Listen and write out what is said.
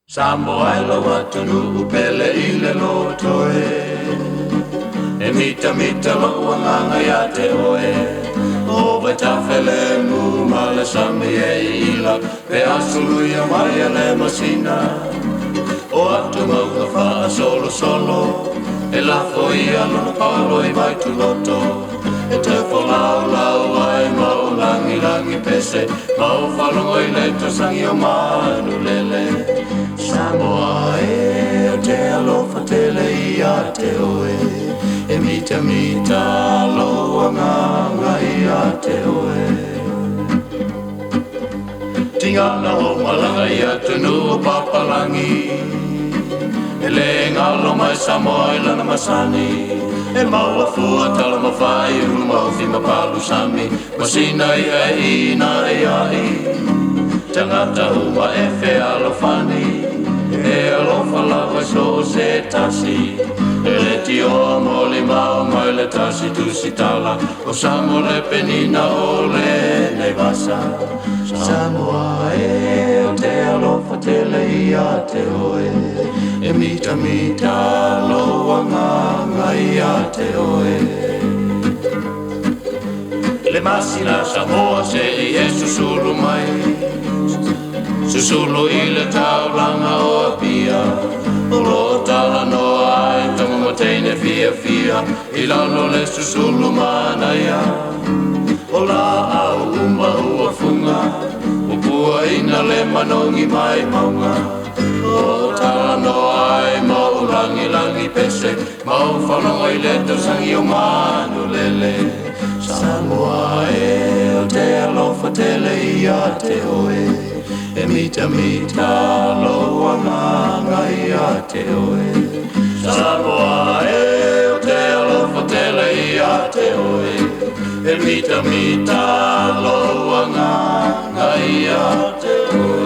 Samoa e loa tunu upele I le loto E mita mita loa nganga ia te oe O vai tawhele mu ma le sami e ila Pe asulu ia mai e le masina O atu mau ka wha solo solo E lafo ia lona palo I vai tu loto E te wholau lau ai mau langi langi pese Mau whalongo I le tosangi o manu lele Samoa e o te alofa tele I a te oe E mita mita loa nganga I a te oe Tingana o malanga I a tunu o papalangi E le ngalo mai Samoa I lana masani E maua fua tala mawhai Unu mawhi mapalu sami Masina I a ina e ai Tangata uma e fe alofani E alofa lava so se tasi E le tio moli mau mai le tasi tusi tala O samo le penina o le nei vasa Samoa e o te alofa tele I a te oe E mita mita loa nganga I a te oe Le masina Samoa se I e susulu mai Susulu I le taulanga o a pia O lo tala no ai Tama mateine fia fia I lalo le susulu mana ia O la au uma ua funga O pua ina le manongi mai maunga O tala no ai Mau langi langi pese Mau whanongo I le tosangi o manu lele Samoa e o te alofa tele I a te oe E mita mita loa nganga I a te oe Samoa e o te alofa tele I a te oe E mita mita loa nganga I a te oe